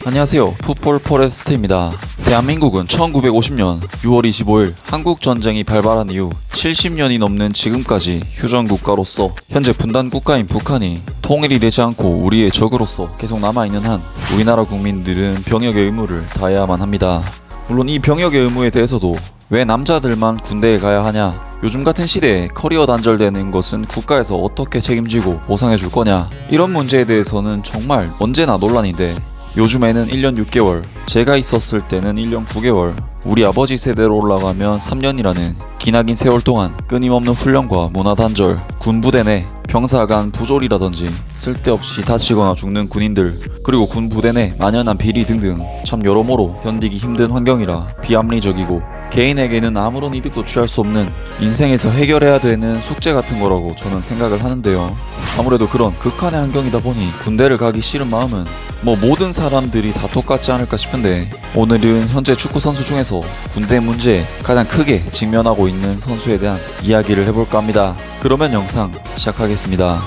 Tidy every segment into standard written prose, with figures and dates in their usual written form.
안녕하세요. 풋볼 포레스트입니다. 대한민국은 1950년 6월 25일 한국전쟁이 발발한 이후 70년이 넘는 지금까지 휴전국가로서 현재 분단국가인 북한이 통일이 되지 않고 우리의 적으로서 계속 남아있는 한 우리나라 국민들은 병역의 의무를 다해야만 합니다. 물론 이 병역의 의무에 대해서도 왜 남자들만 군대에 가야 하냐, 요즘 같은 시대에 커리어 단절되는 것은 국가에서 어떻게 책임지고 보상해 줄 거냐, 이런 문제에 대해서는 정말 언제나 논란인데, 요즘에는 1년 6개월, 제가 있었을 때는 1년 9개월, 우리 아버지 세대로 올라가면 3년이라는 기나긴 세월 동안 끊임없는 훈련과 문화단절, 군부대 내 병사 간 부조리라든지 쓸데없이 다치거나 죽는 군인들, 그리고 군부대 내 만연한 비리 등등 참 여러모로 견디기 힘든 환경이라 비합리적이고 개인에게는 아무런 이득도 취할 수 없는 인생에서 해결해야 되는 숙제 같은 거라고 저는 생각을 하는데요. 아무래도 그런 극한의 환경이다 보니 군대를 가기 싫은 마음은 모든 사람들이 다 똑같지 않을까 싶은데, 오늘은 현재 축구 선수 중에서 군대 문제에 가장 크게 직면하고 있는 선수에 대한 이야기를 해볼까 합니다. 그러면 영상 시작하겠습니다.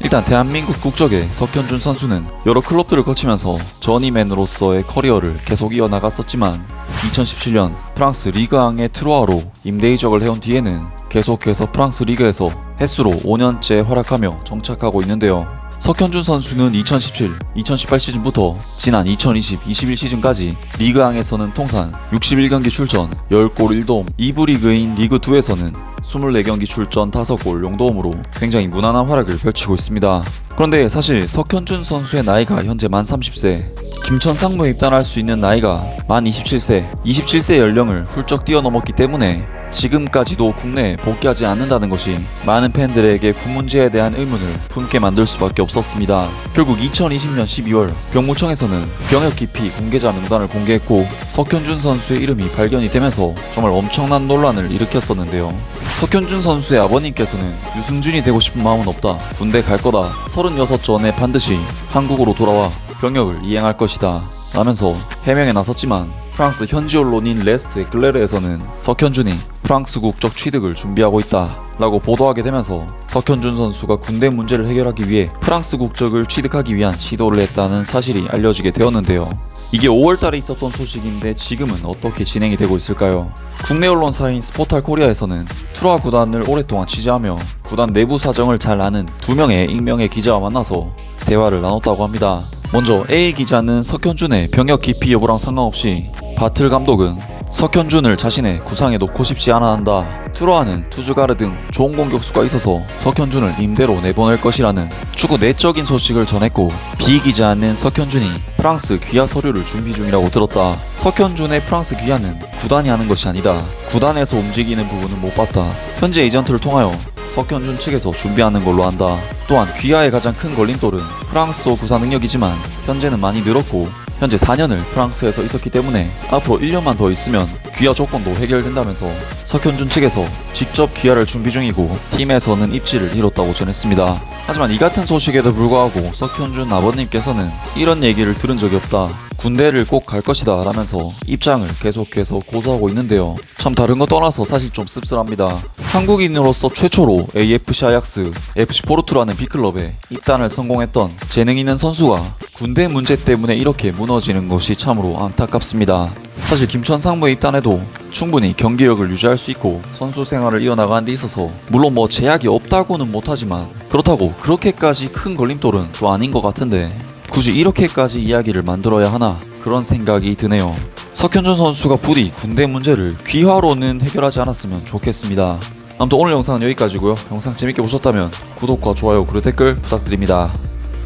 일단 대한민국 국적의 석현준 선수는 여러 클럽들을 거치면서 저니맨으로서의 커리어를 계속 이어나갔었지만 2017년 프랑스 리그앙의 트루아로 임대 이적을 해온 뒤에는 계속해서 프랑스 리그에서 횟수로 5년째 활약하며 정착하고 있는데요. 석현준 선수는 2017-2018 시즌부터 지난 2020-21 시즌까지 리그앙에서는 통산 61경기 출전 10골 1도움, 2부 리그인 리그2에서는 24경기 출전 5골 0도움으로 굉장히 무난한 활약을 펼치고 있습니다. 그런데 사실 석현준 선수의 나이가 현재 만 30세, 김천 상무에 입단할 수 있는 나이가 만 27세 연령을 훌쩍 뛰어넘었기 때문에 지금까지도 국내에 복귀하지 않는다는 것이 많은 팬들에게 군 문제에 대한 의문을 품게 만들 수밖에 없었습니다. 결국 2020년 12월 병무청에서는 병역 기피 공개자 명단을 공개했고 석현준 선수의 이름이 발견이 되면서 정말 엄청난 논란을 일으켰었는데요. 석현준 선수의 아버님께서는 유승준이 되고 싶은 마음은 없다, 군대 갈 거다, 36전에 반드시 한국으로 돌아와 병역을 이행할 것이다 라면서 해명에 나섰지만, 프랑스 현지 언론인 레스트 에클레르에서는 석현준이 프랑스 국적 취득을 준비하고 있다 라고 보도하게 되면서 석현준 선수가 군대 문제를 해결하기 위해 프랑스 국적을 취득하기 위한 시도를 했다는 사실이 알려지게 되었는데요. 이게 5월달에 있었던 소식인데 지금은 어떻게 진행이 되고 있을까요? 국내 언론사인 스포탈 코리아에서는 트루아 구단을 오랫동안 취재하며 구단 내부 사정을 잘 아는 2명의 익명의 기자와 만나서 대화를 나눴다고 합니다. 먼저 A 기자는 석현준의 병역 기피 여부랑 상관없이 바틀 감독은 석현준을 자신의 구상에 놓고 싶지 않아 한다, 트루아는 투즈가르 등 좋은 공격수가 있어서 석현준을 임대로 내보낼 것이라는 축구 내적인 소식을 전했고, B 기자는 석현준이 프랑스 귀화 서류를 준비 중이라고 들었다, 석현준의 프랑스 귀화는 구단이 하는 것이 아니다, 구단에서 움직이는 부분은 못 봤다, 현재 에이전트를 통하여 석현준 측에서 준비하는 걸로 한다. 또한 귀화의 가장 큰 걸림돌은 프랑스어 구사 능력이지만 현재는 많이 늘었고 현재 4년을 프랑스에서 있었기 때문에 앞으로 1년만 더 있으면 귀화 조건도 해결된다면서 석현준 측에서 직접 귀화를 준비 중이고 팀에서는 입지를 잃었다고 전했습니다. 하지만 이 같은 소식에도 불구하고 석현준 아버님께서는 이런 얘기를 들은 적이 없다, 군대를 꼭 갈 것이다 라면서 입장을 계속해서 고수하고 있는데요. 참 다른 거 떠나서 사실 좀 씁쓸합니다. 한국인으로서 최초로 AFC 아약스, FC 포르투라는 B클럽에 입단을 성공했던 재능 있는 선수가 군대 문제 때문에 이렇게 무너지는 것이 참으로 안타깝습니다. 사실 김천 상무에 입단해도 충분히 경기력을 유지할 수 있고 선수 생활을 이어나가는 데 있어서 물론 제약이 없다고는 못하지만 그렇다고 그렇게까지 큰 걸림돌은 또 아닌 것 같은데 굳이 이렇게까지 이야기를 만들어야 하나, 그런 생각이 드네요. 석현준 선수가 부디 군대 문제를 귀화로는 해결하지 않았으면 좋겠습니다. 아무튼 오늘 영상은 여기까지고요. 영상 재밌게 보셨다면 구독과 좋아요 그리고 댓글 부탁드립니다.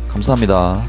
감사합니다.